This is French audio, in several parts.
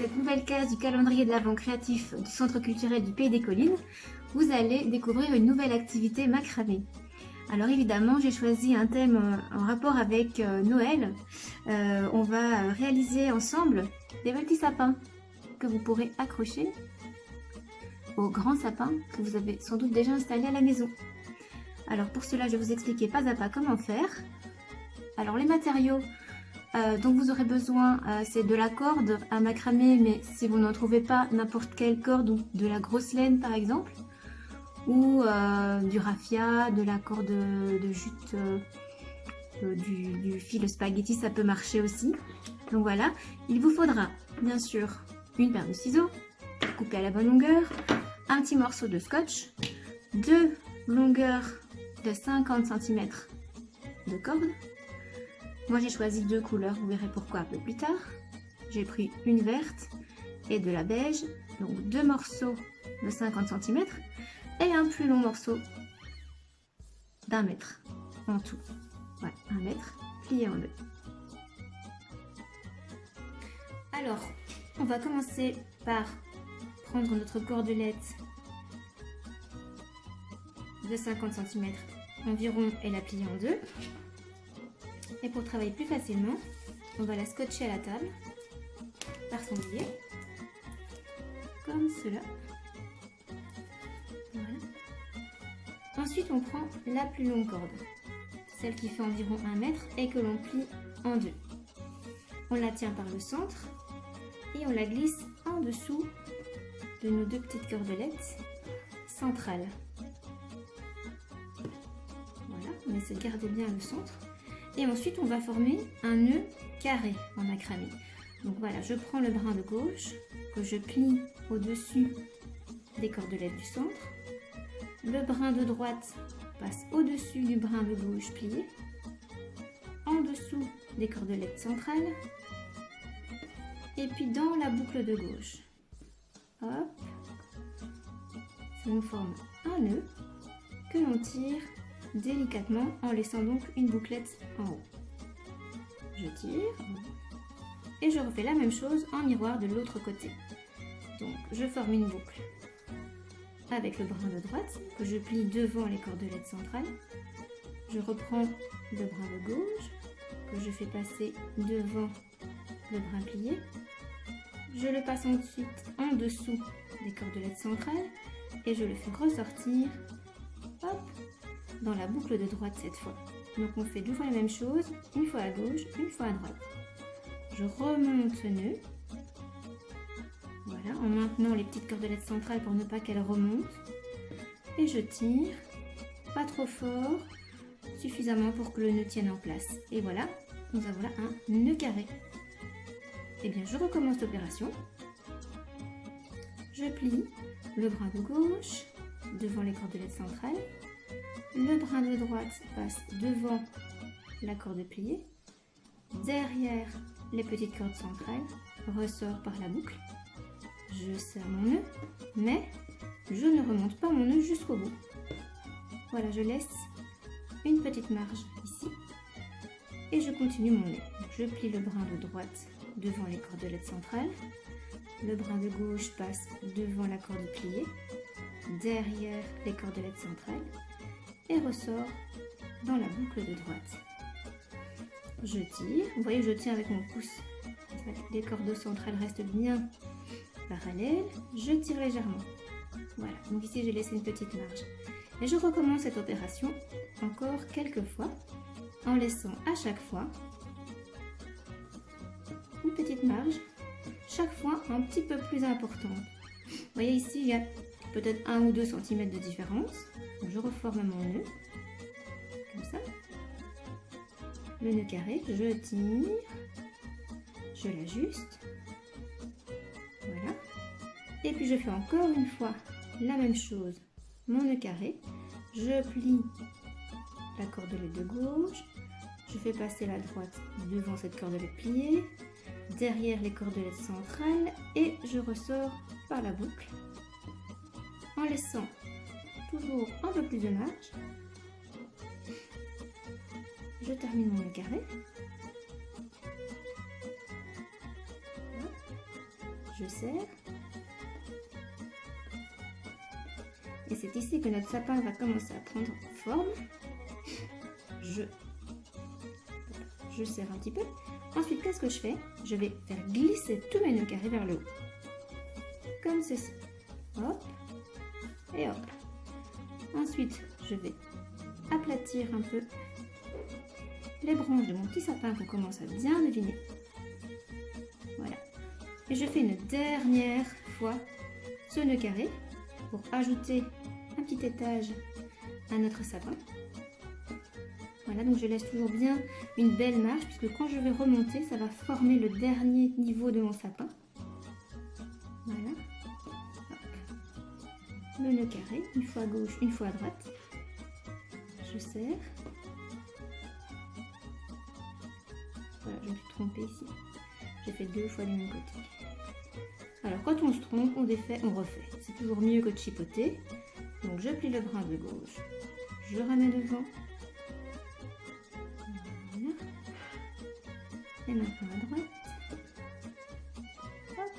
cette nouvelle case du calendrier de l'Avent créatif du Centre culturel du Pays des Collines, vous allez découvrir une nouvelle activité macramé. Alors évidemment, j'ai choisi un thème en rapport avec Noël. On va réaliser ensemble des petits sapins que vous pourrez accrocher au grand sapin que vous avez sans doute déjà installé à la maison. Alors pour cela, je vais vous expliquer pas à pas comment faire. Alors les matériaux dont vous aurez besoin, c'est de la corde à macramé, mais si vous n'en trouvez pas, n'importe quelle corde, ou de la grosse laine par exemple, ou du raffia, de la corde de jute, du fil spaghetti, ça peut marcher aussi. Donc voilà, il vous faudra bien sûr une paire de ciseaux, coupés à la bonne longueur, un petit morceau de scotch, deux longueurs de 50 cm de corde. Moi j'ai choisi deux couleurs, vous verrez pourquoi un peu plus tard. J'ai pris une verte et de la beige, donc deux morceaux de 50 cm et un plus long morceau d'1 mètre en tout. Voilà, 1 mètre plié en deux. Alors, on va commencer par prendre notre cordelette de 50 cm environ et la plier en deux. Et pour travailler plus facilement, on va la scotcher à la table par son biais, comme cela. Voilà. Ensuite, on prend la plus longue corde, celle qui fait environ 1 mètre et que l'on plie en deux. On la tient par le centre et on la glisse en dessous de nos deux petites cordelettes centrales. Voilà, on essaie de garder bien le centre. Et ensuite, on va former un nœud carré en macramé. Donc voilà, je prends le brin de gauche que je plie au-dessus des cordelettes du centre. Le brin de droite passe au-dessus du brin de gauche plié, en dessous des cordelettes centrales, et puis dans la boucle de gauche. Hop, ça nous forme un nœud que l'on tire délicatement en laissant donc une bouclette en haut. Je tire et je refais la même chose en miroir de l'autre côté. Donc je forme une boucle avec le brin de droite que je plie devant les cordelettes centrales. Je reprends le brin de gauche que je fais passer devant le brin plié. Je le passe ensuite en dessous des cordelettes centrales et je le fais ressortir, hop, dans la boucle de droite cette fois. Donc on fait deux fois la même chose, une fois à gauche, une fois à droite. Je remonte ce nœud, voilà, en maintenant les petites cordelettes centrales pour ne pas qu'elles remontent. Et je tire, pas trop fort, suffisamment pour que le nœud tienne en place. Et voilà, nous avons là un nœud carré. Et bien je recommence l'opération. Je plie le brin de gauche devant les cordelettes centrales. Le brin de droite passe devant la corde pliée, derrière les petites cordes centrales, ressort par la boucle. Je serre mon nœud, mais je ne remonte pas mon nœud jusqu'au bout. Voilà, je laisse une petite marge ici et je continue mon nœud. Donc, je plie le brin de droite devant les cordelettes centrales, le brin de gauche passe devant la corde pliée, derrière les cordelettes centrales, et ressort dans la boucle de droite. Je tire, vous voyez je tiens avec mon pouce, les cordes centrales restent bien parallèles, je tire légèrement. Voilà, donc ici j'ai laissé une petite marge. Et je recommence cette opération encore quelques fois, en laissant à chaque fois une petite marge, chaque fois un petit peu plus importante. Vous voyez ici il y a peut-être 1 ou 2 cm de différence. Donc je reforme mon nœud, comme ça. Le nœud carré, je tire, je l'ajuste, voilà. Et puis je fais encore une fois la même chose, mon nœud carré, je plie la cordelette de gauche, je fais passer la droite devant cette cordelette pliée, derrière les cordelettes centrales et je ressors par la boucle en laissant toujours un peu plus de marge. Je termine mon nœud carré. je serre. Et c'est ici que notre sapin va commencer à prendre forme. Je serre un petit peu. Ensuite, qu'est-ce que je fais? Je vais faire glisser tous mes nœuds carrés vers le haut. Comme ceci. Hop. Et hop. Ensuite, je vais aplatir un peu les branches de mon petit sapin qu'on commence à bien deviner. Voilà. Et je fais une dernière fois ce nœud carré pour ajouter un petit étage à notre sapin. Voilà, donc je laisse toujours bien une belle marge puisque quand je vais remonter, ça va former le dernier niveau de mon sapin. Voilà. Hop. Le nœud carré, une fois à gauche, une fois à droite. Je serre. Voilà, je me suis trompée ici. J'ai fait 2 fois du même côté. Alors quand on se trompe, on défait, on refait. C'est toujours mieux que de chipoter. Donc je plie le brin de gauche, je ramène devant. Voilà. Et maintenant à droite. Hop.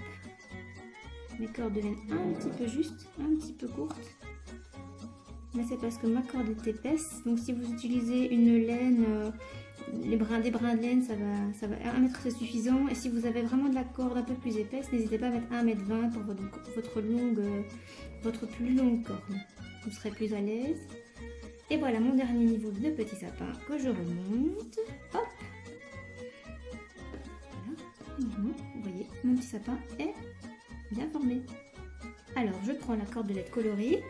Mes cordes deviennent un petit peu justes, un petit peu courtes. Mais c'est parce que ma corde est épaisse. Donc si vous utilisez une laine, des brins de laine, ça va 1 mètre c'est suffisant. Et si vous avez vraiment de la corde un peu plus épaisse, n'hésitez pas à mettre 1,20 m pour votre plus longue corde. Vous serez plus à l'aise. Et voilà mon dernier niveau de petit sapin que je remonte. Hop. Voilà. Et maintenant, vous voyez, mon petit sapin est bien formé. Alors, je prends la cordelette colorée.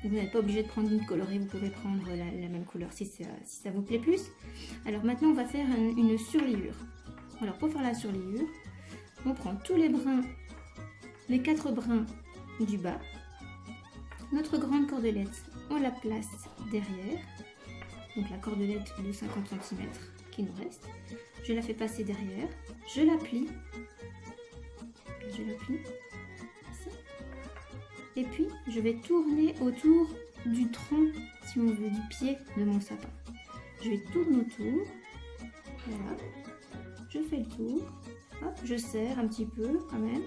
Vous n'êtes pas obligé de prendre une colorée, vous pouvez prendre la même couleur si ça vous plaît plus. Alors maintenant, on va faire une surliure. Alors pour faire la surliure, on prend tous les brins, les 4 brins du bas. Notre grande cordelette, on la place derrière. Donc la cordelette de 50 cm qui nous reste. Je la fais passer derrière. Je la plie. Je la plie. Et puis, je vais tourner autour du tronc, si on veut, du pied de mon sapin. Je vais tourner autour. Voilà. Je fais le tour. Hop, je serre un petit peu quand même.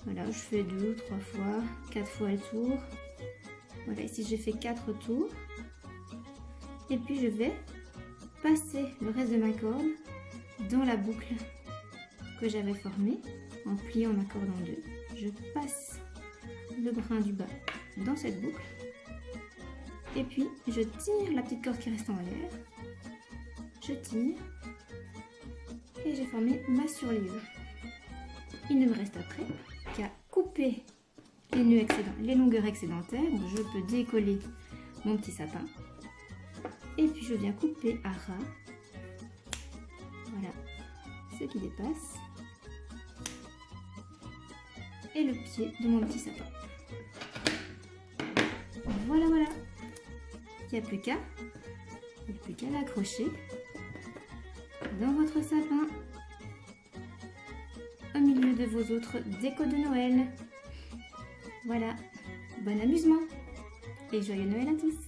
Voilà, je fais 2, 3 fois, 4 fois le tour. Voilà, ici j'ai fait 4 tours. Et puis je vais passer le reste de ma corde dans la boucle que j'avais formée en pliant ma corde en 2. Je passe le brin du bas dans cette boucle et puis je tire la petite corde qui reste en l'air, je tire et j'ai formé ma surliure. Il ne me reste après qu'à couper les nœuds excédents, les longueurs excédentaires. Donc je peux décoller mon petit sapin et puis je viens couper à ras, voilà, ce qui dépasse et le pied de mon petit sapin. Voilà, voilà. Il n'y a plus qu'à l'accrocher dans votre sapin au milieu de vos autres décos de Noël. Voilà, bon amusement et joyeux Noël à tous!